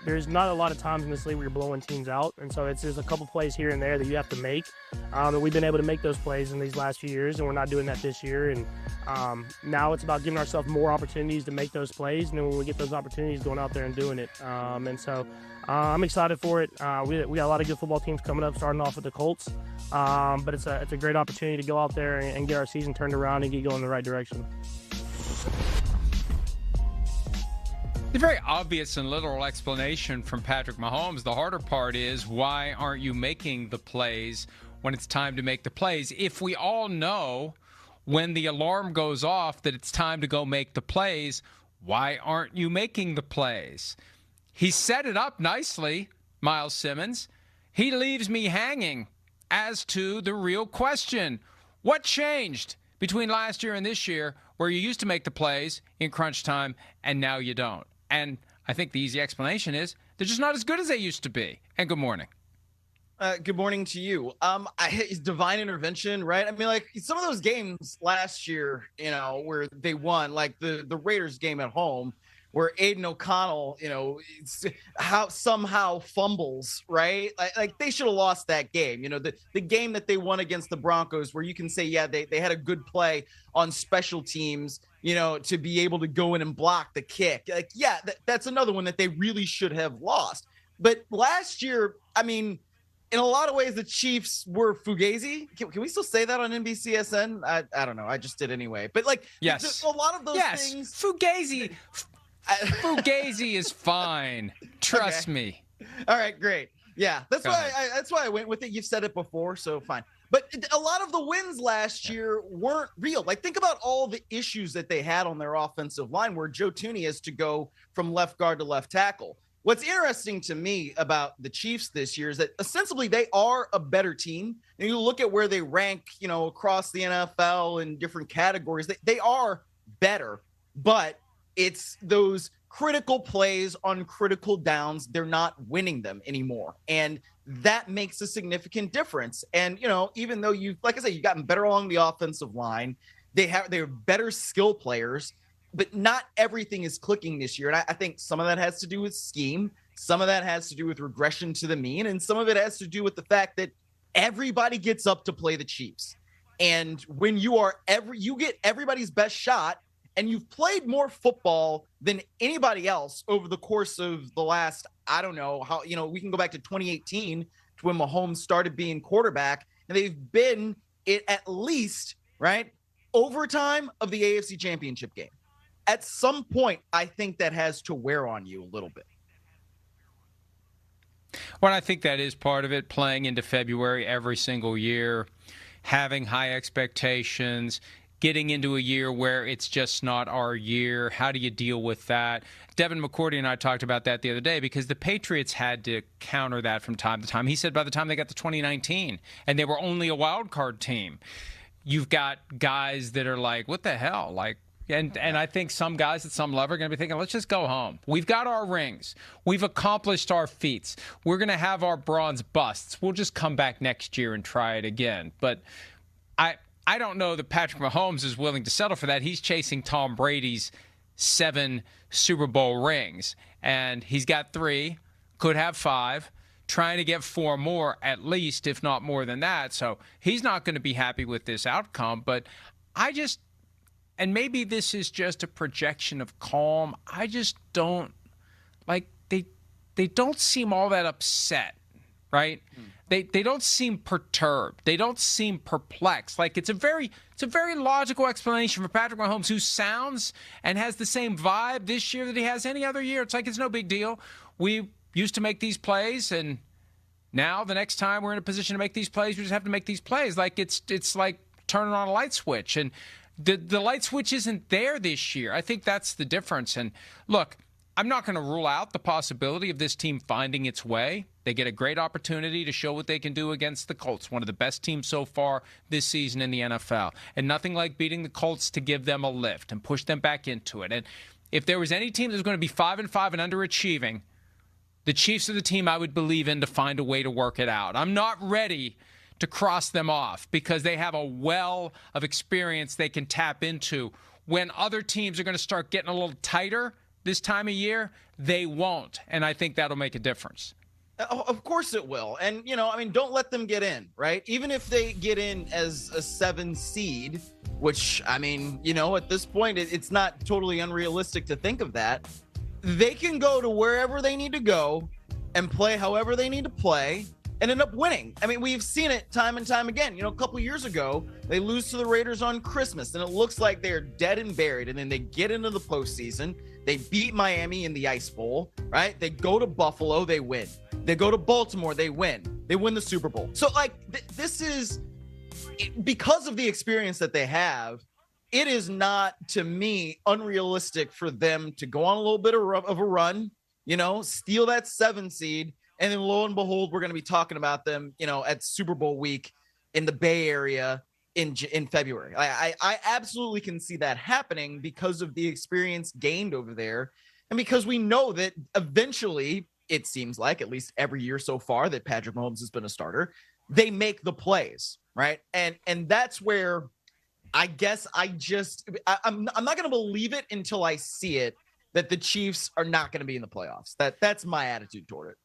there's not a lot of times in this league where you're blowing teams out, and so there's a couple plays here and there that you have to make. And we've been able to make those plays in these last few years, and we're not doing that this year. And now it's about giving ourselves more opportunities to make those plays, and then when we get those opportunities, going out there and doing it. And so I'm excited for it. We got a lot of good football teams coming up, starting off with the Colts. But it's a great opportunity to go out there and get our season turned around and get going in the right direction. The very obvious and literal explanation from Patrick Mahomes. The harder part is, why aren't you making the plays when it's time to make the plays? If we all know when the alarm goes off that it's time to go make the plays, why aren't you making the plays? He set it up nicely, Myles Simmons. He leaves me hanging as to the real question. What changed between last year and this year where you used to make the plays in crunch time and now you don't? And I think the easy explanation is they're just not as good as they used to be. And good morning. Good morning to you. It's divine intervention, right? I mean, like some of those games last year, where they won, like the Raiders game at home, where Aiden O'Connell, somehow fumbles, right? Like they should have lost that game. The game that they won against the Broncos, where you can say, yeah, they had a good play on special teams, to be able to go in and block the kick. Like, yeah, that's another one that they really should have lost. But last year, I mean, in a lot of ways, the Chiefs were fugazi. Can we still say that on NBCSN? I don't know. I just did anyway. But like, yes, a lot of those things. Fugazi. Fugazi is fine. Trust me. All right, great. Yeah, that's why I went with it. You've said it before, so fine. But a lot of the wins last year weren't real. Like, think about all the issues that they had on their offensive line, where Joe Thuney has to go from left guard to left tackle. What's interesting to me about the Chiefs this year is that ostensibly they are a better team. And you look at where they rank, across the NFL in different categories. They are better, but it's those critical plays on critical downs. They're not winning them anymore. And that makes a significant difference. And, even though like I said, you've gotten better along the offensive line, they're better skill players, but not everything is clicking this year. And I think some of that has to do with scheme. Some of that has to do with regression to the mean. And some of it has to do with the fact that everybody gets up to play the Chiefs. And when you get everybody's best shot, and you've played more football than anybody else over the course of the last, I don't know how, we can go back to 2018 to when Mahomes started being quarterback, and they've been at least, right, overtime of the AFC Championship game. At some point, I think that has to wear on you a little bit. Well, I think that is part of it, playing into February every single year, having high expectations, getting into a year where it's just not our year. How do you deal with that? Devin McCourty and I talked about that the other day, because the Patriots had to counter that from time to time. He said by the time they got to 2019 and they were only a wild card team, you've got guys that are like, what the hell? Like, and I think some guys at some level are going to be thinking, let's just go home. We've got our rings. We've accomplished our feats. We're going to have our bronze busts. We'll just come back next year and try it again. But I don't know that Patrick Mahomes is willing to settle for that. He's chasing Tom Brady's 7 Super Bowl rings, and he's got 3, could have 5, trying to get 4 more at least, if not more than that. So he's not going to be happy with this outcome. But and maybe this is just a projection of calm, I just don't, like, they don't seem all that upset, right? They don't seem perturbed. They don't seem perplexed. Like, it's a very logical explanation for Patrick Mahomes, who sounds and has the same vibe this year that he has any other year. It's like, it's no big deal. We used to make these plays, and now the next time we're in a position to make these plays, we just have to make these plays. Like, it's like turning on a light switch. And the light switch isn't there this year. I think that's the difference. And look, I'm not going to rule out the possibility of this team finding its way. They get a great opportunity to show what they can do against the Colts, one of the best teams so far this season in the NFL. And nothing like beating the Colts to give them a lift and push them back into it. And if there was any team that was going to be 5-5 and underachieving, the Chiefs are the team I would believe in to find a way to work it out. I'm not ready to cross them off because they have a well of experience they can tap into. When other teams are going to start getting a little tighter, this time of year, they won't. And I think that'll make a difference. Of course it will. And, don't let them get in, right? Even if they get in as a 7 seed, which, at this point, it's not totally unrealistic to think of that. They can go to wherever they need to go and play however they need to play and end up winning. We've seen it time and time again. A couple years ago, they lose to the Raiders on Christmas, and it looks like they're dead and buried. And then they get into the postseason. They beat Miami in the Ice Bowl, right? They go to Buffalo, they win. They go to Baltimore, they win. They win the Super Bowl. So, this is because of the experience that they have. It is not, to me, unrealistic for them to go on a little bit of a run, steal that 7 seed. And then lo and behold, we're going to be talking about them, at Super Bowl week in the Bay Area in February. I absolutely can see that happening because of the experience gained over there. And because we know that eventually, it seems like, at least every year so far that Patrick Mahomes has been a starter, they make the plays, right? And that's where I guess I'm not going to believe it until I see it, that the Chiefs are not going to be in the playoffs. That's my attitude toward it.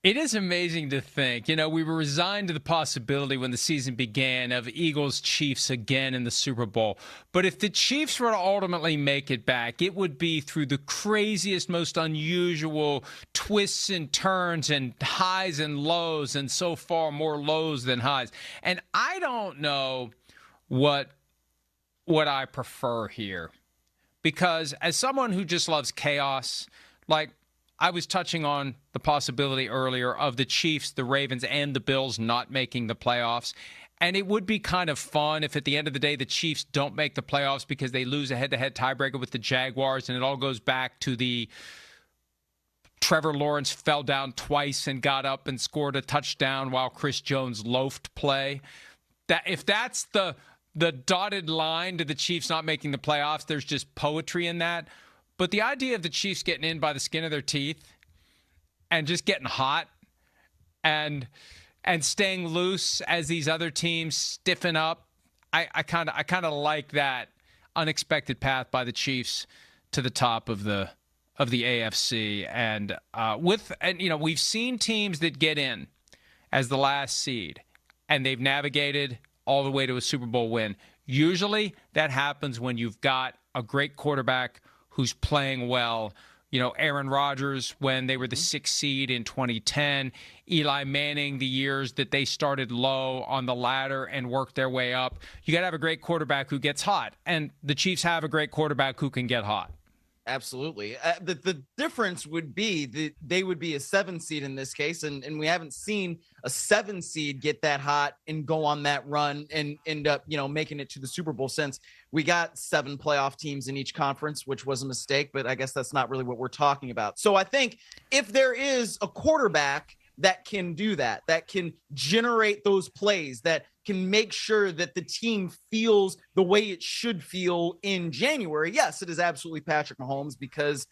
It is amazing to think, we were resigned to the possibility when the season began of Eagles-Chiefs again in the Super Bowl. But if the Chiefs were to ultimately make it back, it would be through the craziest, most unusual twists and turns and highs and lows, and so far more lows than highs. And I don't know what I prefer here. Because as someone who just loves chaos, I was touching on the possibility earlier of the Chiefs, the Ravens, and the Bills not making the playoffs. And it would be kind of fun if at the end of the day the Chiefs don't make the playoffs because they lose a head-to-head tiebreaker with the Jaguars, and it all goes back to the Trevor Lawrence fell down twice and got up and scored a touchdown while Chris Jones loafed play. That if that's the dotted line to the Chiefs not making the playoffs, there's just poetry in that. But the idea of the Chiefs getting in by the skin of their teeth and just getting hot and staying loose as these other teams stiffen up, I kind of like that unexpected path by the Chiefs to the top of the AFC. And we've seen teams that get in as the last seed and they've navigated all the way to a Super Bowl win. Usually that happens when you've got a great quarterback who's playing well. Aaron Rodgers when they were the 6th seed in 2010, Eli Manning the years that they started low on the ladder and worked their way up. You got to have a great quarterback who gets hot, and the Chiefs have a great quarterback who can get hot. Absolutely. The difference would be that they would be a 7 seed in this case, and we haven't seen a 7 seed get that hot and go on that run and end up, making it to the Super Bowl since we got 7 playoff teams in each conference, which was a mistake, but I guess that's not really what we're talking about. So I think if there is a quarterback that can do that can generate those plays, that can make sure that the team feels the way it should feel in January, yes, it is absolutely Patrick Mahomes, because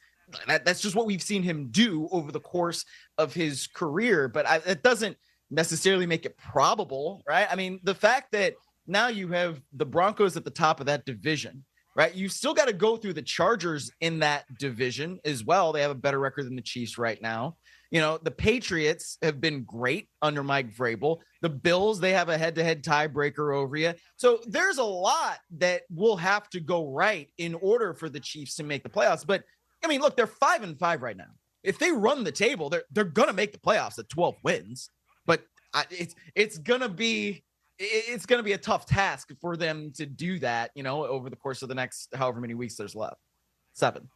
that's just what we've seen him do over the course of his career. But it doesn't necessarily make it probable, right? The fact that now you have the Broncos at the top of that division, right? You still got to go through the Chargers in that division as well. They have a better record than the Chiefs right now. The Patriots have been great under Mike Vrabel. The Bills, they have a head-to-head tiebreaker over you. So there's a lot that will have to go right in order for the Chiefs to make the playoffs. But, look, they're 5-5 right now. If they run the table, they're going to make the playoffs at 12 wins. But it's going to be a tough task for them to do that, over the course of the next however many weeks there's left. 7.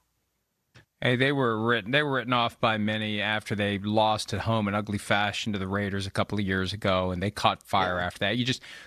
Hey, they were written off by many after they lost at home in ugly fashion to the Raiders a couple of years ago, and they caught fire after that.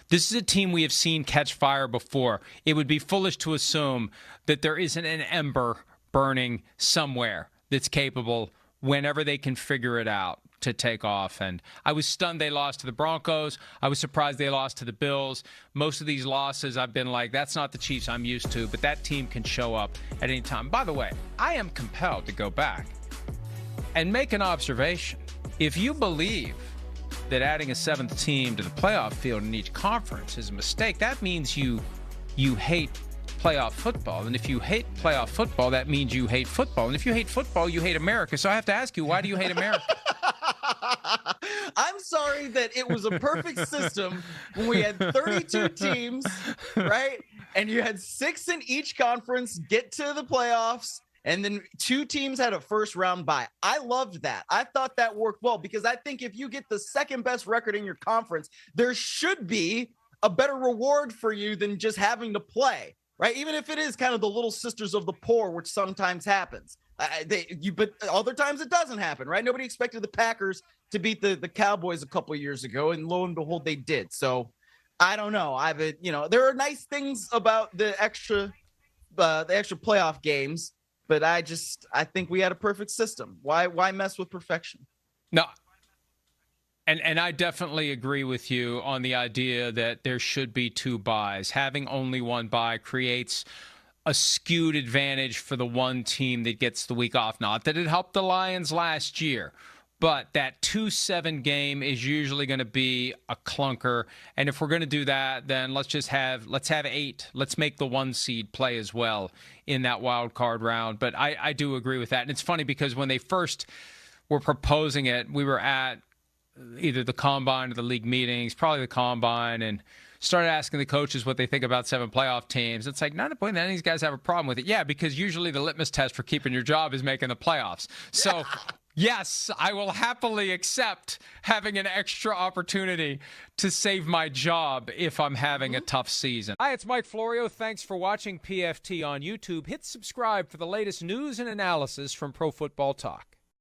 This is a team we have seen catch fire before. It would be foolish to assume that there isn't an ember burning somewhere that's capable, whenever they can figure it out, to take off. And I was stunned they lost to the Broncos. I was surprised they lost to the Bills. Most of these losses, I've been like, that's not the Chiefs I'm used to, but that team can show up at any time. By the way, I am compelled to go back and make an observation. If you believe that adding a 7th team to the playoff field in each conference is a mistake, that means you hate playoff football. And if you hate playoff football, that means you hate football. And if you hate football, you hate America. So I have to ask you, why do you hate America? I'm sorry that it was a perfect system when we had 32 teams, right? And you had 6 in each conference get to the playoffs, and then 2 teams had a first round bye. I loved that. I thought that worked well because I think if you get the second best record in your conference, there should be a better reward for you than just having to play, right? Even if it is kind of the little sisters of the poor, which sometimes happens. But other times it doesn't happen, right? Nobody expected the Packers to beat the Cowboys a couple of years ago, and lo and behold, they did. So I don't know. There are nice things about the extra playoff games, but I think we had a perfect system. Why mess with perfection? No. And I definitely agree with you on the idea that there should be 2 byes. Having only 1 bye creates a skewed advantage for the one team that gets the week off. Not that it helped the Lions last year, but that 2-7 game is usually going to be a clunker. And if we're going to do that, then let's have 8. Let's make the 1 seed play as well in that wild card round. But I do agree with that. And it's funny because when they first were proposing it, we were at either the combine or the league meetings, probably the combine, and started asking the coaches what they think about 7 playoff teams. It's like, not a point that any of these guys have a problem with it. Yeah, because usually the litmus test for keeping your job is making the playoffs. So, yes, I will happily accept having an extra opportunity to save my job if I'm having a tough season. Hi, it's Mike Florio. Thanks for watching PFT on YouTube. Hit subscribe for the latest news and analysis from Pro Football Talk.